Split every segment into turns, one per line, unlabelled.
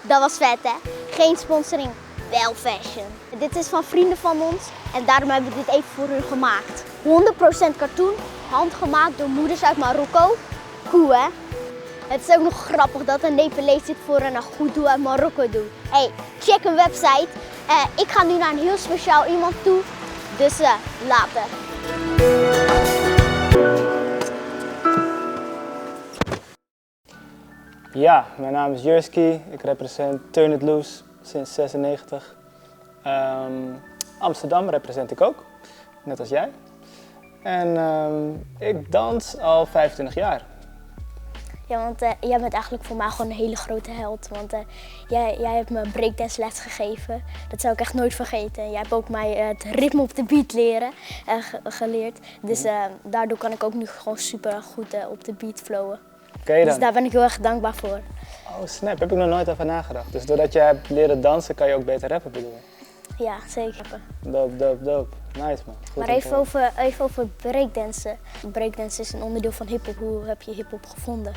Dat was vet, hè? Geen sponsoring, wel fashion. Dit is van vrienden van ons en daarom hebben we dit even voor hun gemaakt. 100% katoen, handgemaakt door moeders uit Marokko. Cool, hè? Het is ook nog grappig dat een Nepalees dit voor een goed doel uit Marokko doet. Hey, check hun website. Ik ga nu naar een heel speciaal iemand toe, dus later.
Ja, mijn naam is Jurski. Ik represent Turn It Loose sinds 96. Amsterdam represent ik ook, net als jij. En ik dans al 25 jaar.
Ja, want jij bent eigenlijk voor mij gewoon een hele grote held. Want jij hebt me breakdance les gegeven. Dat zou ik echt nooit vergeten. Jij hebt ook mij het ritme op de beat geleerd. Dus daardoor kan ik ook nu gewoon super goed op de beat flowen. Dus daar ben ik heel erg dankbaar voor.
Oh snap, heb ik nog nooit over nagedacht. Dus doordat jij hebt leren dansen kan je ook beter rappen bedoelen?
Ja, zeker.
Dope. Nice man. Goed,
maar even over breakdansen. Breakdansen is een onderdeel van hiphop. Hoe heb je hiphop gevonden?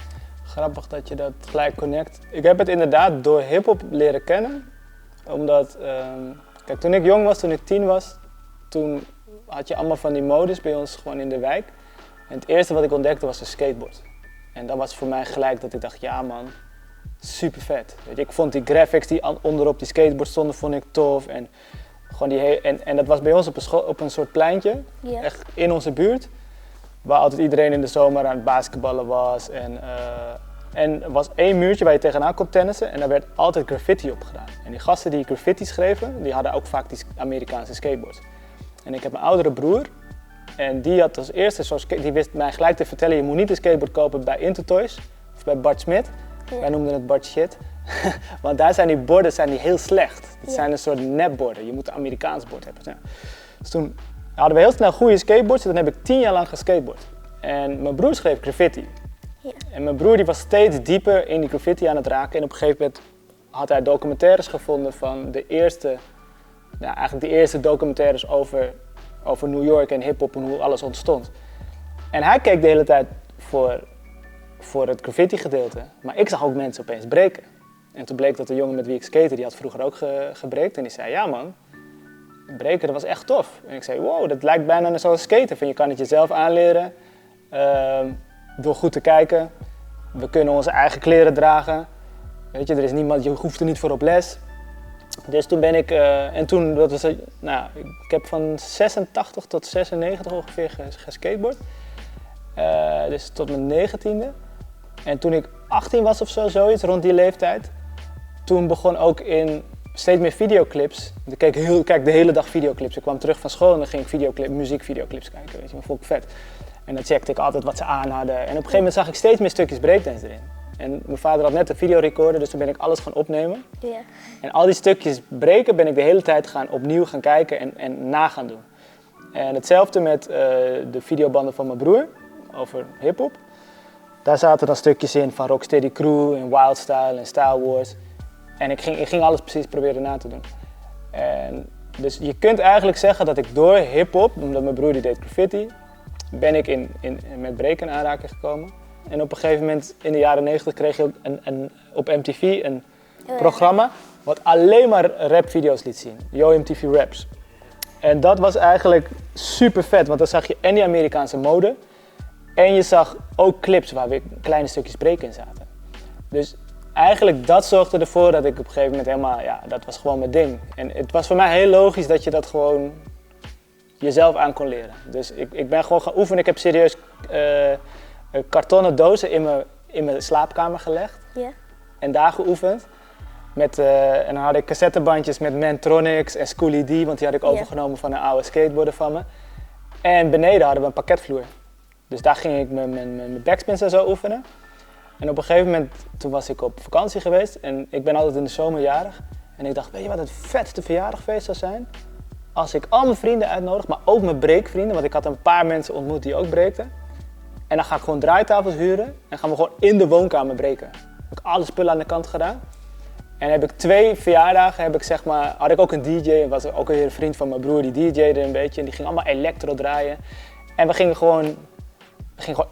Grappig dat je dat gelijk connect. Ik heb het inderdaad door hiphop leren kennen. Omdat, kijk, toen ik jong was, toen ik 10 was, toen had je allemaal van die modes bij ons gewoon in de wijk. En het eerste wat ik ontdekte was een skateboard. En dat was voor mij gelijk dat ik dacht, ja man, super vet. Weet je, ik vond die graphics die onderop die skateboard stonden, vond ik tof. En, gewoon en dat was bij ons op een soort pleintje, echt in onze buurt. Waar altijd iedereen in de zomer aan het basketballen was. En er was één muurtje waar je tegenaan kon tennissen en daar werd altijd graffiti op gedaan. En die gasten die graffiti schreven, die hadden ook vaak die Amerikaanse skateboards. En ik heb een oudere broer. En die had als eerste, die wist mij gelijk te vertellen, je moet niet een skateboard kopen bij Intertoys of bij Bart Smit. Ja. Wij noemden het Bart Shit. Want daar zijn die borden heel slecht. Het zijn een soort nepborden, je moet een Amerikaans bord hebben. Ja. Dus toen hadden we heel snel goede skateboards en toen heb ik 10 jaar lang geskateboard. En mijn broer schreef graffiti. Ja. En mijn broer die was steeds dieper in die graffiti aan het raken. En op een gegeven moment had hij documentaires gevonden van de eerste documentaires over New York en hiphop en hoe alles ontstond. En hij keek de hele tijd voor het graffiti gedeelte, maar ik zag ook mensen opeens breken. En toen bleek dat de jongen met wie ik skate, die had vroeger ook gebreekt en die zei, ja man, breken dat was echt tof. En ik zei, wow, dat lijkt bijna zoals skaten, van je kan het jezelf aanleren door goed te kijken. We kunnen onze eigen kleren dragen, weet je, er is niemand, je hoeft er niet voor op les. Dus toen ben ik, ik heb van 86 tot 96 ongeveer geskateboard. Dus tot mijn 19e. En toen ik 18 was of zo, zoiets, rond die leeftijd, toen begon ook in steeds meer videoclips. Ik keek de hele dag videoclips. Ik kwam terug van school en dan ging ik muziekvideoclips kijken, weet je, dat vond ik vet. En dan checkte ik altijd wat ze aan hadden. En op een gegeven moment zag ik steeds meer stukjes breakdance erin. En mijn vader had net een videorecorder, dus toen ben ik alles gaan opnemen. Yeah. En al die stukjes breken ben ik de hele tijd opnieuw gaan kijken en na gaan doen. En hetzelfde met de videobanden van mijn broer over hiphop. Daar zaten dan stukjes in van Rocksteady Crew en Wild Style en Style Wars. En ik ging alles precies proberen na te doen. En dus je kunt eigenlijk zeggen dat ik door hiphop, omdat mijn broer die deed graffiti, ben ik met breken in aanraking gekomen. En op een gegeven moment in de jaren 90 kreeg je ook op MTV een programma wat alleen maar rapvideo's liet zien. Yo MTV Raps. En dat was eigenlijk super vet, want dan zag je en die Amerikaanse mode en je zag ook clips waar weer kleine stukjes breken in zaten. Dus eigenlijk dat zorgde ervoor dat ik op een gegeven moment helemaal, dat was gewoon mijn ding. En het was voor mij heel logisch dat je dat gewoon jezelf aan kon leren. Dus ik ben gewoon gaan oefenen. Ik heb serieus kartonnen dozen in mijn slaapkamer gelegd. Yeah. En daar geoefend. En dan had ik cassettebandjes met Mantronics en Schoolie D, want die had ik overgenomen van een oude skateboarder van me. En beneden hadden we een parketvloer. Dus daar ging ik mijn backspins en zo oefenen. En op een gegeven moment, toen was ik op vakantie geweest en ik ben altijd in de zomer jarig. En ik dacht, weet je wat het vetste verjaardagfeest zou zijn? Als ik al mijn vrienden uitnodig, maar ook mijn breekvrienden, want ik had een paar mensen ontmoet die ook breekten. En dan ga ik gewoon draaitafels huren en gaan we gewoon in de woonkamer breken. Heb ik alle spullen aan de kant gedaan. En heb ik 2 verjaardagen, had ik ook een DJ, en was ook een vriend van mijn broer, die DJ'de een beetje. En die ging allemaal electro draaien. En we gingen gewoon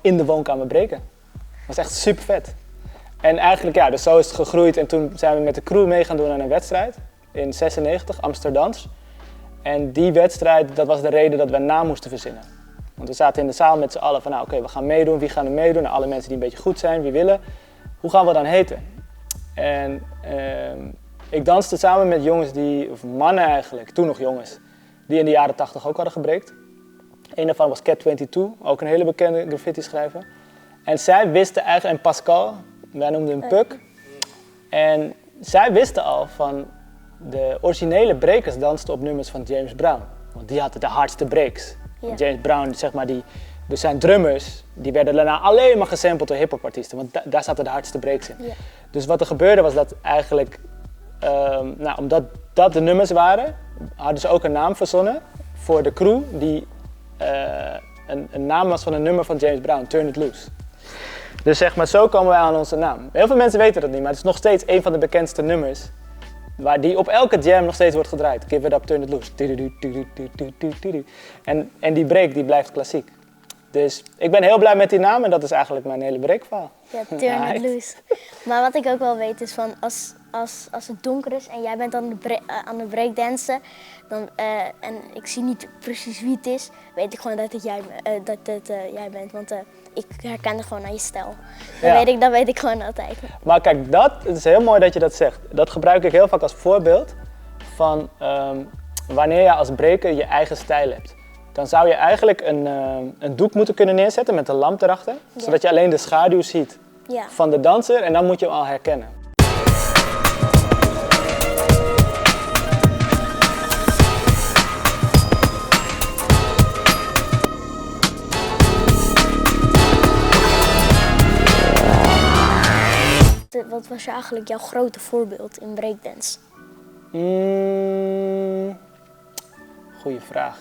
in de woonkamer breken. Dat was echt super vet. En eigenlijk, ja, dus zo is het gegroeid. En toen zijn we met de crew mee gaan doen aan een wedstrijd in 96, Amsterdams. En die wedstrijd, dat was de reden dat we een naam moesten verzinnen. Want we zaten in de zaal met z'n allen van, nou oké, we gaan meedoen. Wie gaan er meedoen? Nou, alle mensen die een beetje goed zijn, wie willen. Hoe gaan we dan heten? En ik danste samen met jongens of mannen eigenlijk, toen nog jongens, die in de jaren 80 ook hadden gebreakt. Een daarvan was Cat22, ook een hele bekende graffiti-schrijver. En zij wisten eigenlijk, en Pascal, wij noemden hem Puk. En zij wisten al van de originele breakers dansten op nummers van James Brown. Want die hadden de hardste breaks.
Ja.
James Brown, zeg maar, dus zijn drummers, die werden daarna alleen maar gesampled door hip-hop-artiesten. Want daar zaten de hardste breaks in.
Ja.
Dus wat er gebeurde was dat eigenlijk, omdat dat de nummers waren, hadden ze ook een naam verzonnen voor de crew die een naam was van een nummer van James Brown, Turn It Loose. Dus zeg maar, zo komen wij aan onze naam. Heel veel mensen weten dat niet, maar het is nog steeds een van de bekendste nummers. Waar die op elke jam nog steeds wordt gedraaid. Give it up, turn it loose. En die break die blijft klassiek. Dus ik ben heel blij met die naam en dat is eigenlijk mijn hele breakverhaal.
Ja, turn it loose. Maar wat ik ook wel weet is van als het donker is en jij bent aan de breakdansen, dan, en ik zie niet precies wie het is, weet ik gewoon dat het jij bent. Want ik herken het gewoon aan je stijl. Dan weet ik gewoon altijd.
Maar kijk, het is heel mooi dat je dat zegt. Dat gebruik ik heel vaak als voorbeeld van wanneer je als breaker je eigen stijl hebt. Dan zou je eigenlijk een doek moeten kunnen neerzetten met een lamp erachter, zodat je alleen de schaduw ziet van de danser en dan moet je hem al herkennen.
Wat was eigenlijk jouw grote voorbeeld in breakdance?
Goeie vraag.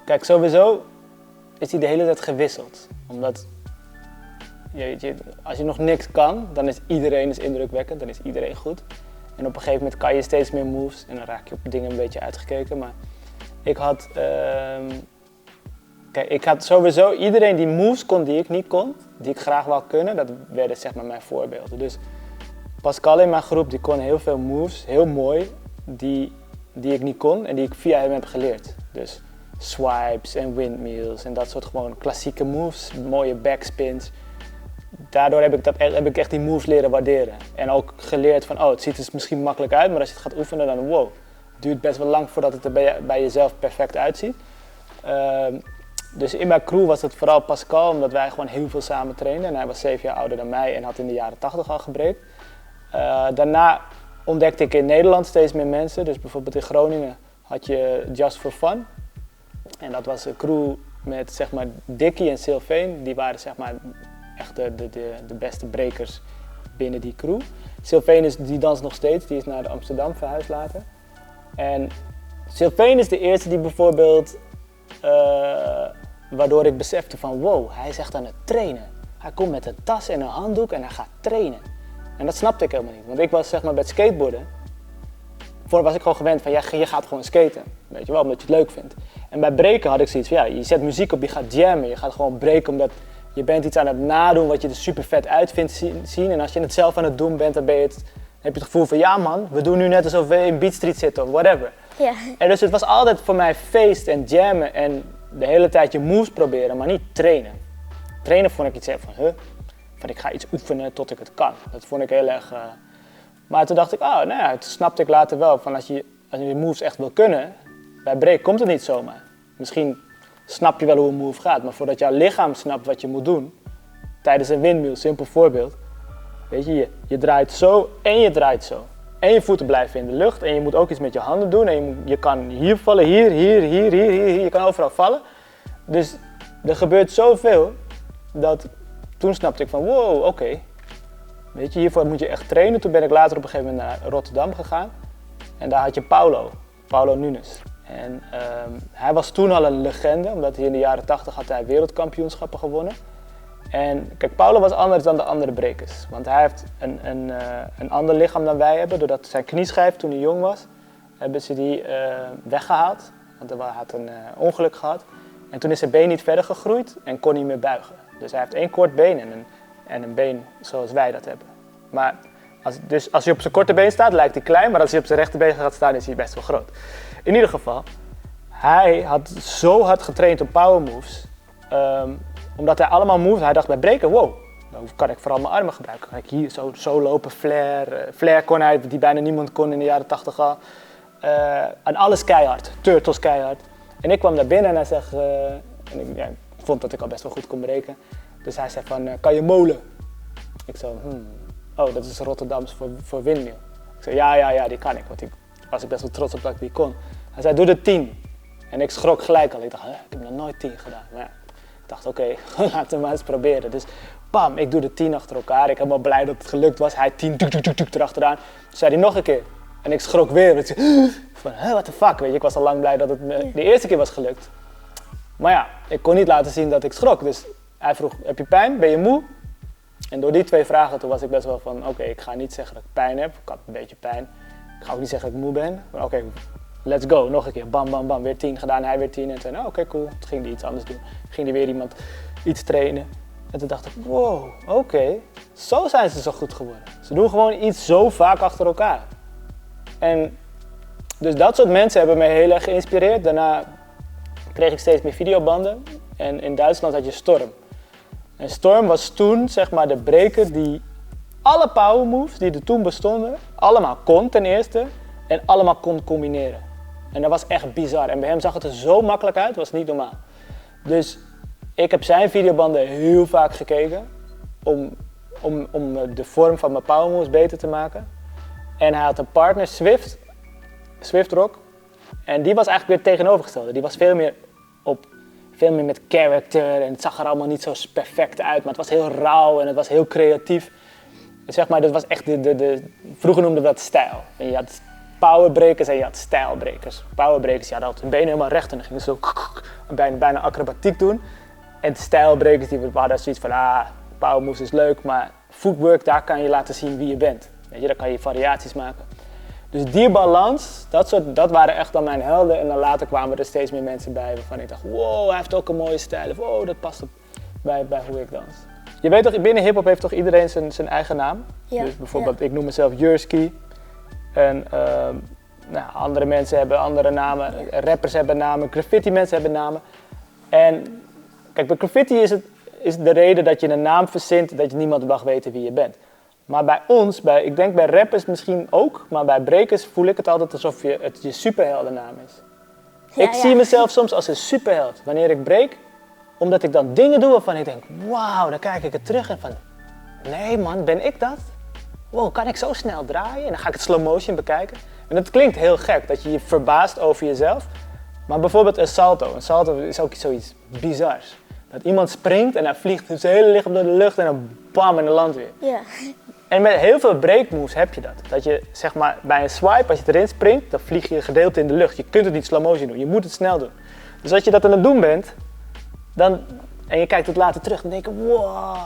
Kijk, sowieso is hij de hele tijd gewisseld. Omdat als je nog niks kan, dan is iedereen indrukwekkend, dan is iedereen goed. En op een gegeven moment kan je steeds meer moves en dan raak je op dingen een beetje uitgekeken. Maar ik had sowieso iedereen die moves kon die ik niet kon, die ik graag wou kunnen, dat werden zeg maar mijn voorbeelden. Dus Pascal in mijn groep die kon heel veel moves, heel mooi, die ik niet kon en die ik via hem heb geleerd. Dus swipes en windmills en dat soort gewoon klassieke moves, mooie backspins. Daardoor heb ik echt die moves leren waarderen. En ook geleerd van, het ziet er misschien makkelijk uit, maar als je het gaat oefenen dan wow, het duurt best wel lang voordat het er bij jezelf perfect uitziet. Dus in mijn crew was het vooral Pascal, omdat wij gewoon heel veel samen trainden. En hij was 7 jaar ouder dan mij en had in de jaren 80 al gebreakt. Daarna ontdekte ik in Nederland steeds meer mensen. Dus bijvoorbeeld in Groningen had je Just for Fun. En dat was een crew met zeg maar Dickie en Sylvain. Die waren zeg maar echt de beste breakers binnen die crew. Sylvain die danst nog steeds, die is naar Amsterdam verhuisd later. En Sylvain is de eerste die bijvoorbeeld, waardoor ik besefte van wow, hij is echt aan het trainen. Hij komt met een tas en een handdoek en hij gaat trainen. En dat snapte ik helemaal niet, want ik was zeg maar bij het skateboarden. Voorheen was ik gewoon gewend van je gaat gewoon skaten, weet je wel, omdat je het leuk vindt. En bij breken had ik zoiets van je zet muziek op, je gaat jammen, je gaat gewoon breken omdat je bent iets aan het nadoen wat je er super vet uit vindt zien. En als je het zelf aan het doen bent, dan heb je het gevoel van ja man, we doen nu net alsof we in Beat Street zitten of whatever.
Ja.
En dus het was altijd voor mij feest en jammen en de hele tijd je moves proberen, maar niet trainen. Trainen vond ik iets van ik ga iets oefenen tot ik het kan. Dat vond ik heel erg. Maar toen dacht ik, toen snapte ik later wel van als je moves echt wil kunnen, bij break komt het niet zomaar. Misschien snap je wel hoe een move gaat, maar voordat jouw lichaam snapt wat je moet doen, tijdens een windmill, simpel voorbeeld, weet je draait zo en je draait zo. En je voeten blijven in de lucht en je moet ook iets met je handen doen en je kan hier vallen, hier, je kan overal vallen. Dus er gebeurt zoveel dat toen snapte ik van wow, oké. Weet je, hiervoor moet je echt trainen. Toen ben ik later op een gegeven moment naar Rotterdam gegaan en daar had je Paulo Nunes. En hij was toen al een legende, omdat hij in de jaren 80 had hij wereldkampioenschappen gewonnen. En kijk, Paulo was anders dan de andere breakers, want hij heeft een ander lichaam dan wij hebben. Doordat zijn knieschijf toen hij jong was, hebben ze die weggehaald, want hij had een ongeluk gehad. En toen is zijn been niet verder gegroeid en kon niet meer buigen. Dus hij heeft 1 kort been en en een been zoals wij dat hebben. Maar als hij op zijn korte been staat, lijkt hij klein, maar als hij op zijn rechterbeen gaat staan, is hij best wel groot. In ieder geval, hij had zo hard getraind op power moves, omdat hij allemaal moves, hij dacht bij breken, wow, dan kan ik vooral mijn armen gebruiken. Kan ik hier zo lopen, flare kon hij, die bijna niemand kon in de jaren 80 al. En alles keihard, turtles keihard. En ik kwam daar binnen en hij zegt, ik vond dat ik al best wel goed kon breken. Dus hij zei van, kan je molen? Ik zo, oh, dat is Rotterdams voor windmill. Ik zei, ja, die kan ik, want ik was best wel trots op dat ik die kon. Hij zei, doe de 10. En ik schrok gelijk al. Ik dacht, ik heb nog nooit 10 gedaan. Maar ja, ik dacht, oké, laten we maar eens proberen. Dus bam, ik doe de 10 achter elkaar. Ik ben wel blij dat het gelukt was. Hij 10, erachteraan. Toen zei hij nog een keer. En ik schrok weer. Ik zei, van, what the fuck, weet je. Ik was al lang blij dat het de eerste keer was gelukt. Maar ja, ik kon niet laten zien dat ik schrok. Dus hij vroeg, heb je pijn? Ben je moe? En door die 2 vragen, toen was ik best wel van, oké, ik ga niet zeggen dat ik pijn heb. Ik had een beetje pijn. Ik ga ook niet zeggen dat ik moe ben. Maar oké, let's go. Nog een keer. Bam, bam, bam. Weer 10 gedaan. Hij weer 10. En toen, oké, cool. Toen ging hij iets anders doen. Ging hij weer iemand iets trainen. En toen dacht ik, wow, oké. Zo zijn ze zo goed geworden. Ze doen gewoon iets zo vaak achter elkaar. En dus dat soort mensen hebben mij heel erg geïnspireerd. Daarna kreeg ik steeds meer videobanden. En in Duitsland had je Storm. En Storm was toen, zeg maar, de breker die alle power moves die er toen bestonden, allemaal kon ten eerste. En allemaal kon combineren. En dat was echt bizar. En bij hem zag het er zo makkelijk uit, dat was niet normaal. Dus ik heb zijn videobanden heel vaak gekeken om de vorm van mijn power moves beter te maken. En hij had een partner, Swift Rock. En die was eigenlijk weer het tegenovergestelde. Die was veel meer met character en het zag er allemaal niet zo perfect uit. Maar het was heel rauw en het was heel creatief. Dus zeg maar, dat was echt vroeger noemden we dat stijl. En je had powerbrekers en je had stijlbrekers. Powerbrekers, die hadden altijd hun benen helemaal recht en dan gingen ze zo bijna acrobatiek doen. En stijlbrekers, die hadden zoiets van, power moves is leuk, maar footwork, daar kan je laten zien wie je bent. Weet je, daar kan je variaties maken. Dus die balans, dat waren echt dan mijn helden. En dan later kwamen er steeds meer mensen bij waarvan ik dacht, wow, hij heeft ook een mooie stijl. Of wow, dat past bij hoe ik dans. Je weet toch, binnen hiphop heeft toch iedereen zijn eigen naam?
Ja.
Dus bijvoorbeeld, ik noem mezelf Jursky. En andere mensen hebben andere namen. Rappers hebben namen, graffiti mensen hebben namen. En kijk, bij graffiti is de reden dat je een naam verzint, dat je niemand mag weten wie je bent. Maar bij ons, ik denk bij rappers misschien ook, maar bij breakers voel ik het altijd alsof het je superheldennaam is. Ik zie mezelf soms als een superheld wanneer ik break, omdat ik dan dingen doe waarvan ik denk, wauw, dan kijk ik het terug en van, nee man, ben ik dat? Wow, kan ik zo snel draaien? En dan ga ik het slow motion bekijken. En dat klinkt heel gek, dat je je verbaast over jezelf. Maar bijvoorbeeld een salto is ook zoiets bizars. Dat iemand springt en hij vliegt zijn hele lichaam door de lucht en dan bam, en dan landt weer.
Ja.
En met heel veel breakmoves heb je dat. Dat je zeg maar bij een swipe, als je erin springt, dan vlieg je een gedeelte in de lucht. Je kunt het niet slow motion doen, je moet het snel doen. Dus als je dat aan het doen bent, en je kijkt het later terug, dan denk je, wow,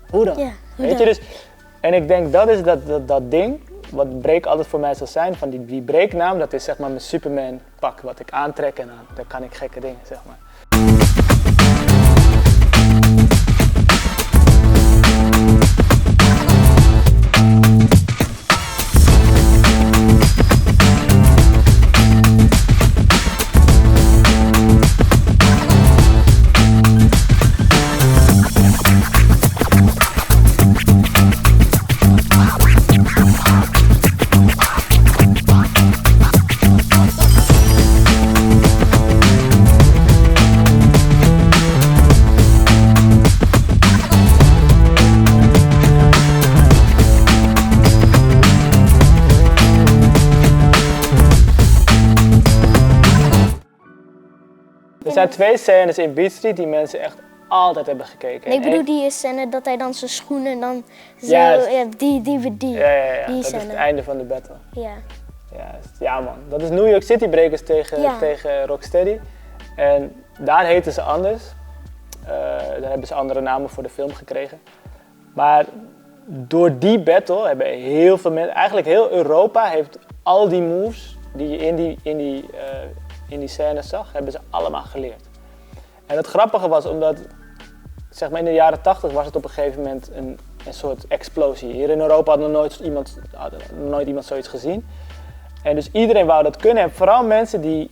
hoe dan?
Ja,
Weet je, dus, en ik denk dat is dat ding, wat break altijd voor mij zal zijn, van die breaknaam, dat is zeg maar mijn Superman pak, wat ik aantrek en dan kan ik gekke dingen, zeg maar. Er zijn 2 scènes in Beat Street die mensen echt altijd hebben gekeken.
Nee, ik bedoel die scène dat hij dan zijn schoenen dan zo,
Juist.
ja, die.
Ja,
Die
dat
scène.
is het einde van de battle.
Ja.
Ja man, dat is New York City Breakers tegen Rocksteady. En daar heten ze anders. Daar hebben ze andere namen voor de film gekregen. Maar door die battle hebben heel veel mensen, eigenlijk heel Europa heeft al die moves die je in die scènes zag, hebben ze allemaal geleerd. En het grappige was, omdat zeg maar in de jaren 80 was het op een gegeven moment een soort explosie. Hier in Europa had nog nooit iemand zoiets gezien. En dus iedereen wou dat kunnen. En vooral mensen die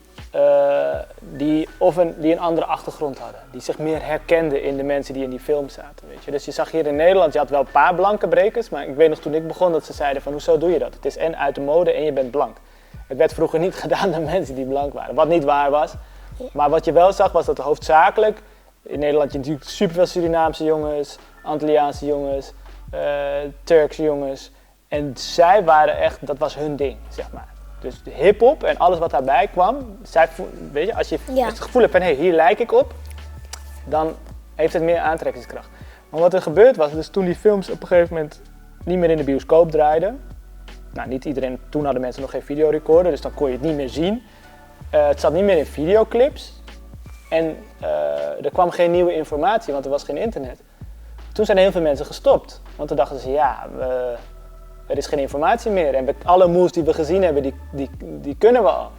een andere achtergrond hadden. Die zich meer herkenden in de mensen die in die film zaten. Weet je. Dus je zag hier in Nederland, je had wel een paar blanke brekers. Maar ik weet nog toen ik begon dat ze zeiden van hoezo doe je dat? Het is en uit de mode en je bent blank. Het werd vroeger niet gedaan door mensen die blank waren. Wat niet waar was. Maar wat je wel zag was dat hoofdzakelijk... In Nederland had je natuurlijk superveel Surinaamse jongens, Antilliaanse jongens, Turkse jongens. En zij waren echt, dat was hun ding, zeg maar. Dus de hip-hop en alles wat daarbij kwam, weet je, als je het gevoel hebt van hé, hier lijk ik op, dan heeft het meer aantrekkingskracht. Maar wat er gebeurd was, dus toen die films op een gegeven moment niet meer in de bioscoop draaiden, nou niet iedereen, toen hadden mensen nog geen videorecorder, dus dan kon je het niet meer zien. Het zat niet meer in videoclips en er kwam geen nieuwe informatie, want er was geen internet. Toen zijn heel veel mensen gestopt, want toen dachten ze er is geen informatie meer en alle moves die we gezien hebben, die kunnen we al.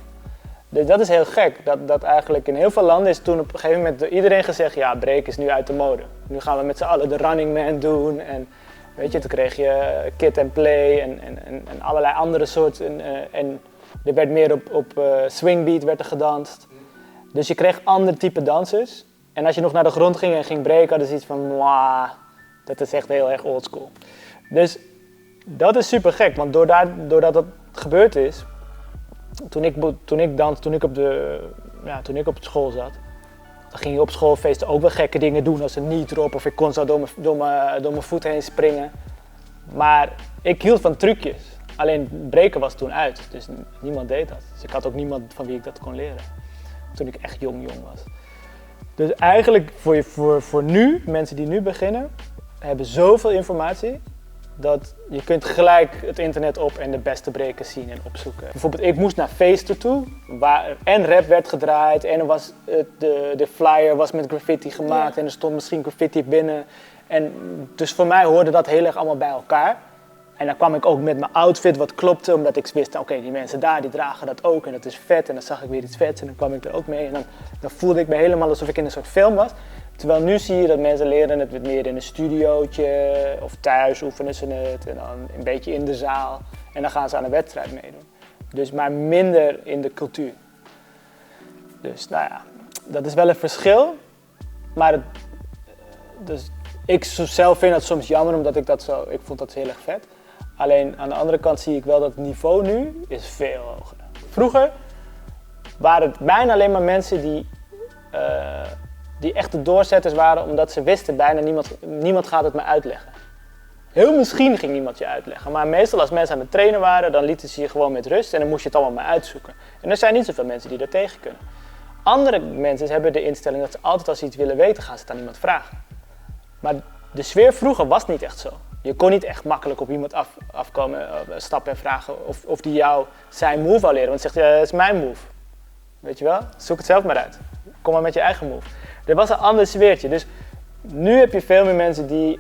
Dus dat is heel gek, dat eigenlijk in heel veel landen is toen op een gegeven moment door iedereen gezegd, ja, break is nu uit de mode. Nu gaan we met z'n allen de Running Man doen en weet je, toen kreeg je Kid and Play en allerlei andere soorten en er werd meer op swingbeat werd er gedanst. Dus je kreeg ander type dansers en als je nog naar de grond ging en ging breken, hadden ze iets van, mwah, dat is echt heel erg oldschool. Dus dat is super gek, want doordat dat gebeurd is, toen ik op school zat, dan ging je op schoolfeesten ook wel gekke dingen doen als een knee drop of ik kon zo door mijn voet heen springen. Maar ik hield van trucjes, alleen breken was toen uit, dus niemand deed dat. Dus ik had ook niemand van wie ik dat kon leren, toen ik echt jong was. Dus eigenlijk voor nu, mensen die nu beginnen, hebben zoveel informatie. Dat je kunt gelijk het internet op en de beste brekers zien en opzoeken. Bijvoorbeeld, ik moest naar feesten toe, waar en rap werd gedraaid en er was de flyer was met graffiti gemaakt en er stond misschien graffiti binnen. En dus voor mij hoorde dat heel erg allemaal bij elkaar. En dan kwam ik ook met mijn outfit wat klopte, omdat ik wist, oké, die mensen daar die dragen dat ook en dat is vet. En dan zag ik weer iets vets en dan kwam ik er ook mee en dan voelde ik me helemaal alsof ik in een soort film was. Terwijl nu zie je dat mensen leren het meer in een studiootje of thuis oefenen ze het en dan een beetje in de zaal. En dan gaan ze aan een wedstrijd meedoen. Dus maar minder in de cultuur. Dus nou ja, dat is wel een verschil. Maar dus ik zelf vind dat soms jammer omdat ik vond dat heel erg vet. Alleen aan de andere kant zie ik wel dat het niveau nu is veel hoger. Vroeger waren het bijna alleen maar mensen die echt de doorzetters waren omdat ze wisten bijna niemand gaat het me uitleggen. Heel misschien ging niemand je uitleggen, maar meestal als mensen aan het trainen waren, dan lieten ze je gewoon met rust en dan moest je het allemaal maar uitzoeken. En er zijn niet zoveel mensen die dat tegen kunnen. Andere mensen hebben de instelling dat ze altijd als ze iets willen weten, gaan ze het aan iemand vragen. Maar de sfeer vroeger was niet echt zo. Je kon niet echt makkelijk op iemand afkomen, stappen en vragen of die jou zijn move al leren. Want zegt dat is mijn move. Weet je wel? Zoek het zelf maar uit. Kom maar met je eigen move. Er was een ander sfeertje. Dus nu heb je veel meer mensen die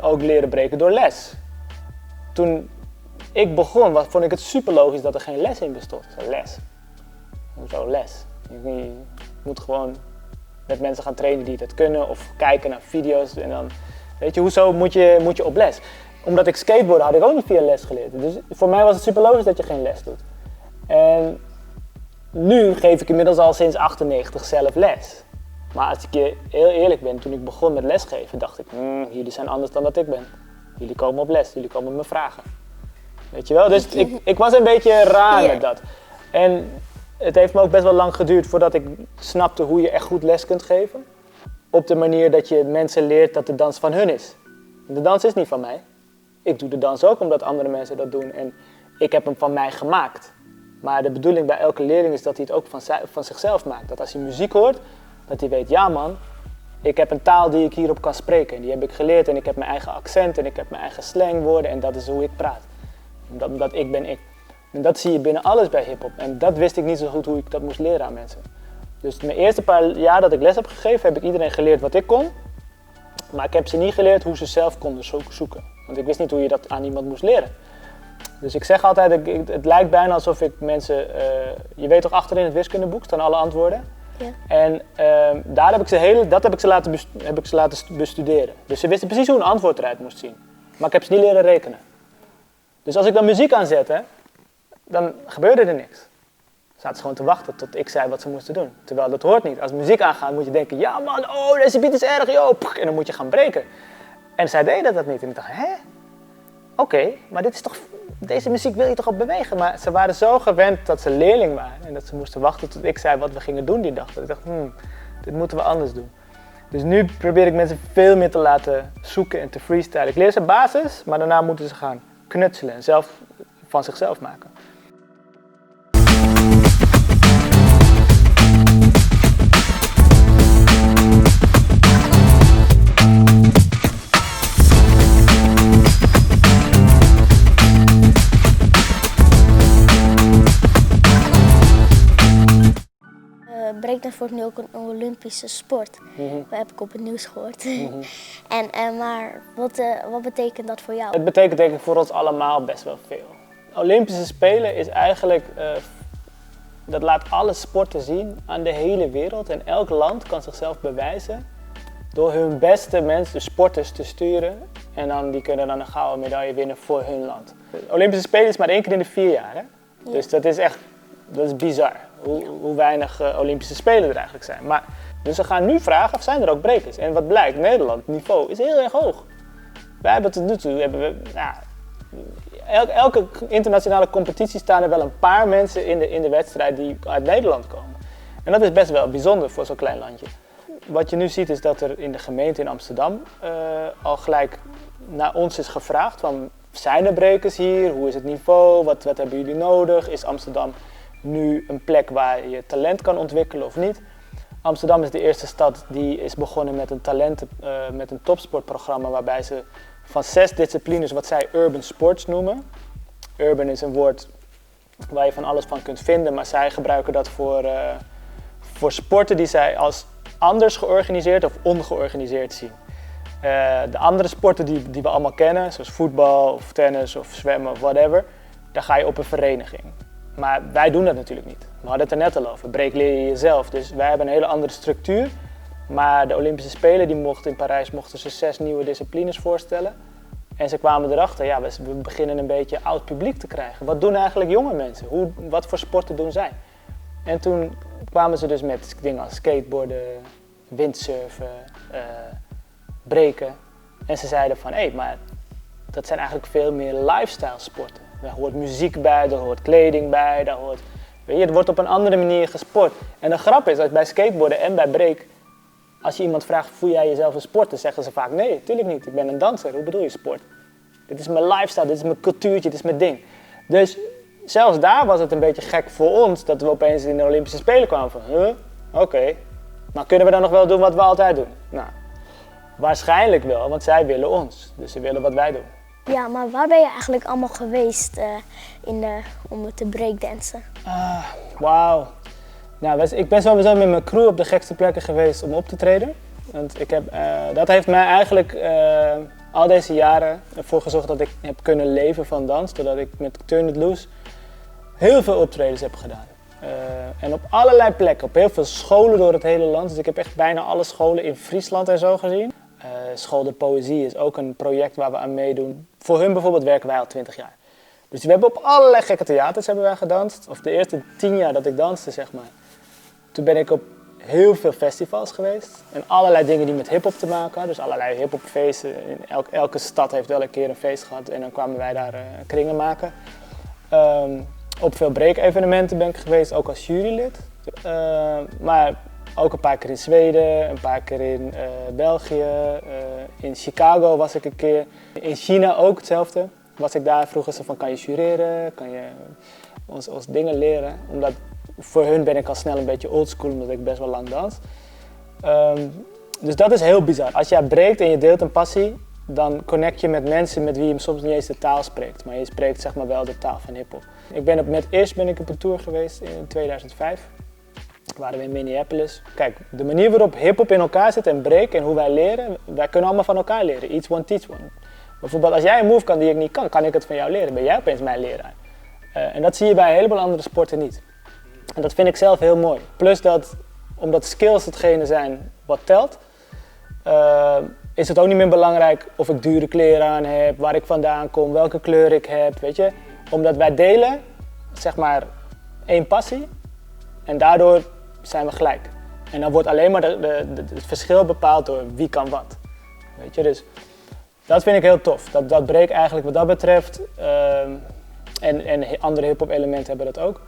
ook leren breken door les. Toen ik begon, vond ik het super logisch dat er geen les in bestond. Les. Hoezo les? Je moet gewoon met mensen gaan trainen die dat kunnen of kijken naar video's en dan, weet je, hoezo moet je op les? Omdat ik skateboarden had ik ook niet via les geleerd. Dus voor mij was het super logisch dat je geen les doet. En nu geef ik inmiddels al sinds 98 zelf les. Maar als ik heel eerlijk ben, toen ik begon met lesgeven, dacht ik, jullie zijn anders dan dat ik ben. Jullie komen op les, jullie komen me vragen. Weet je wel? Dus ik was een beetje raar met dat. En het heeft me ook best wel lang geduurd voordat ik snapte hoe je echt goed les kunt geven. Op de manier dat je mensen leert dat de dans van hun is. De dans is niet van mij. Ik doe de dans ook omdat andere mensen dat doen en ik heb hem van mij gemaakt. Maar de bedoeling bij elke leerling is dat hij het ook van zichzelf maakt. Dat als hij muziek hoort, dat hij weet, ja man, ik heb een taal die ik hierop kan spreken. En die heb ik geleerd en ik heb mijn eigen accent en ik heb mijn eigen slangwoorden en dat is hoe ik praat. Omdat ik ben ik. En dat zie je binnen alles bij hiphop. En dat wist ik niet zo goed hoe ik dat moest leren aan mensen. Dus mijn eerste paar jaar dat ik les heb gegeven, heb ik iedereen geleerd wat ik kon. Maar ik heb ze niet geleerd hoe ze zelf konden zoeken. Want ik wist niet hoe je dat aan iemand moest leren. Dus ik zeg altijd, het lijkt bijna alsof ik mensen... je weet toch achterin het wiskundeboek staan alle antwoorden?
Ja.
En daar heb ik ze laten bestuderen. Dus ze wisten precies hoe een antwoord eruit moest zien. Maar ik heb ze niet leren rekenen. Dus als ik dan muziek aanzette, dan gebeurde er niks. Ze zaten gewoon te wachten tot ik zei wat ze moesten doen. Terwijl dat hoort niet. Als muziek aangaat moet je denken, ja man, oh deze beat is erg, yo. En dan moet je gaan breken. En zij deden dat niet. En ik dacht, hè? Oké, maar deze muziek wil je toch op bewegen? Maar ze waren zo gewend dat ze leerling waren. En dat ze moesten wachten tot ik zei wat we gingen doen die dag. Dat ik dacht, dit moeten we anders doen. Dus nu probeer ik mensen veel meer te laten zoeken en te freestylen. Ik leer ze basis, maar daarna moeten ze gaan knutselen en zelf van zichzelf maken.
Breakdance wordt nu ook een Olympische sport. Dat heb ik op het nieuws gehoord. Maar wat betekent dat voor jou?
Het betekent denk ik voor ons allemaal best wel veel. Olympische Spelen is eigenlijk, dat laat alle sporten zien aan de hele wereld. En elk land kan zichzelf bewijzen door hun beste mensen, de sporters, te sturen. En dan, die kunnen dan een gouden medaille winnen voor hun land. De Olympische Spelen is maar 1 keer in de 4 jaar. Hè? Ja. Dus dat is bizar. Hoe weinig Olympische Spelen er eigenlijk zijn. Dus ze gaan nu vragen of zijn er ook brekers. En wat blijkt, Nederland, het niveau is heel erg hoog. Wij hebben tot nu toe, elke internationale competitie staan er wel een paar mensen in de wedstrijd die uit Nederland komen. En dat is best wel bijzonder voor zo'n klein landje. Wat je nu ziet is dat er in de gemeente in Amsterdam al gelijk naar ons is gevraagd van, zijn er brekers hier? Hoe is het niveau? Wat hebben jullie nodig? Is Amsterdam nu een plek waar je talent kan ontwikkelen of niet? Amsterdam is de eerste stad die is begonnen met een topsportprogramma waarbij ze van 6 disciplines, wat zij urban sports noemen. Urban is een woord waar je van alles van kunt vinden, maar zij gebruiken dat voor sporten die zij als anders georganiseerd of ongeorganiseerd zien. De andere sporten die we allemaal kennen, zoals voetbal of tennis of zwemmen of whatever, daar ga je op een vereniging. Maar wij doen dat natuurlijk niet. We hadden het er net al over, break leer je jezelf. Dus wij hebben een hele andere structuur. Maar de Olympische Spelen in Parijs mochten ze 6 nieuwe disciplines voorstellen. En ze kwamen erachter, ja, we beginnen een beetje oud publiek te krijgen. Wat doen eigenlijk jonge mensen? Wat voor sporten doen zij? En toen kwamen ze dus met dingen als skateboarden, windsurfen, breken. En ze zeiden van, maar dat zijn eigenlijk veel meer lifestyle sporten. Daar hoort muziek bij, daar hoort kleding bij, het wordt op een andere manier gesport. En de grap is dat bij skateboarden en bij break, als je iemand vraagt, voel jij jezelf een sporter, zeggen ze vaak, nee, natuurlijk niet, ik ben een danser, hoe bedoel je sport? Dit is mijn lifestyle, dit is mijn cultuurtje, dit is mijn ding. Dus zelfs daar was het een beetje gek voor ons, dat we opeens in de Olympische Spelen kwamen van, oké, maar kunnen we dan nog wel doen wat we altijd doen? Nou, waarschijnlijk wel, want zij willen ons, dus ze willen wat wij doen.
Ja, maar waar ben je eigenlijk allemaal geweest om te breakdansen?
Wauw. Nou, ik ben sowieso met mijn crew op de gekste plekken geweest om op te treden. Want dat heeft mij eigenlijk al deze jaren ervoor gezorgd dat ik heb kunnen leven van dans. Doordat ik met Turn It Loose heel veel optredens heb gedaan. En op allerlei plekken, op heel veel scholen door het hele land. Dus ik heb echt bijna alle scholen in Friesland en zo gezien. School de Poëzie is ook een project waar we aan meedoen. Voor hun bijvoorbeeld werken wij al 20 jaar. Dus we hebben op allerlei gekke theaters hebben wij gedanst. Of de eerste 10 jaar dat ik danste, zeg maar. Toen ben ik op heel veel festivals geweest. En allerlei dingen die met hiphop te maken hadden. Dus allerlei hiphopfeesten. Elke stad heeft wel een keer een feest gehad. En dan kwamen wij daar kringen maken. Op veel break-evenementen ben ik geweest, ook als jurylid. Maar ook een paar keer in Zweden, een paar keer in België. In Chicago was ik een keer. In China ook hetzelfde. Was ik daar, vroegen ze van, kan je jureren, kan je ons dingen leren. Omdat voor hun ben ik al snel een beetje oldschool, omdat ik best wel lang dans. Dus dat is heel bizar. Als jij breekt en je deelt een passie, dan connect je met mensen met wie je soms niet eens de taal spreekt. Maar je spreekt zeg maar wel de taal van hiphop. Met Ish ben ik op een tour geweest in 2005. Waren we in Minneapolis. Kijk, de manier waarop hiphop in elkaar zit en break en hoe wij leren, wij kunnen allemaal van elkaar leren. Each one teach one. Bijvoorbeeld als jij een move kan die ik niet kan, kan ik het van jou leren. Ben jij opeens mijn leraar. En dat zie je bij een heleboel andere sporten niet. En dat vind ik zelf heel mooi. Plus dat omdat skills hetgene zijn wat telt, is het ook niet meer belangrijk of ik dure kleren aan heb, waar ik vandaan kom, welke kleur ik heb, weet je. Omdat wij delen, zeg maar, één passie en daardoor zijn we gelijk. En dan wordt alleen maar het verschil bepaald door wie kan wat, weet je. Dus dat vind ik heel tof. Dat breekt eigenlijk wat dat betreft, en andere hip-hop elementen hebben dat ook.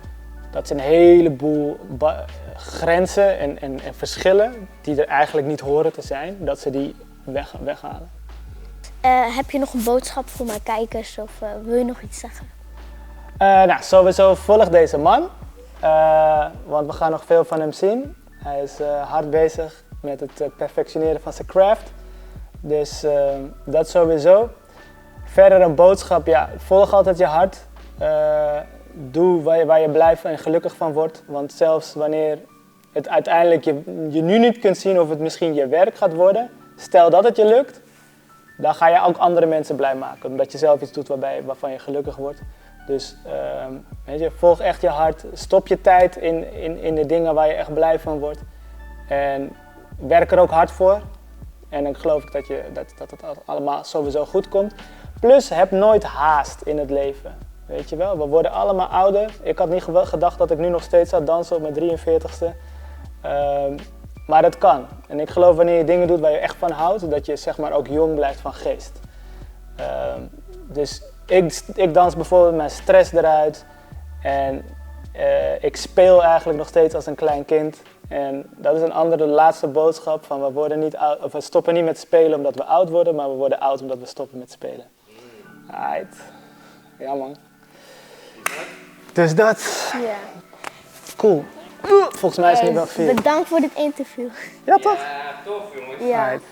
Dat zijn een heleboel grenzen en verschillen die er eigenlijk niet horen te zijn, dat ze die weghalen.
Heb je nog een boodschap voor mijn kijkers of wil je nog iets zeggen?
Nou, sowieso volg deze man, want we gaan nog veel van hem zien. Hij is hard bezig met het perfectioneren van zijn craft. Dus dat sowieso. Verder een boodschap, ja, volg altijd je hart. Doe waar je blij en gelukkig van wordt. Want zelfs wanneer het uiteindelijk je nu niet kunt zien of het misschien je werk gaat worden. Stel dat het je lukt, dan ga je ook andere mensen blij maken. Omdat je zelf iets doet waarvan je gelukkig wordt. Dus weet je, volg echt je hart. Stop je tijd in de dingen waar je echt blij van wordt. En werk er ook hard voor. En dan geloof ik dat het allemaal sowieso goed komt. Plus, heb nooit haast in het leven. Weet je wel, we worden allemaal ouder. Ik had niet gedacht dat ik nu nog steeds zou dansen op mijn 43ste. Maar dat kan. En ik geloof wanneer je dingen doet waar je echt van houdt, dat je zeg maar ook jong blijft van geest. Dus ik dans bijvoorbeeld mijn stress eruit. En ik speel eigenlijk nog steeds als een klein kind. En dat is een andere laatste boodschap van we stoppen niet met spelen omdat we oud worden, maar we worden oud omdat we stoppen met spelen. Aight. Ja man. Dus dat.
Ja.
Cool. Volgens mij is het nu wel 4.
Bedankt voor dit interview.
Ja toch?
Ja, tof jongens.
Ja.
Aight.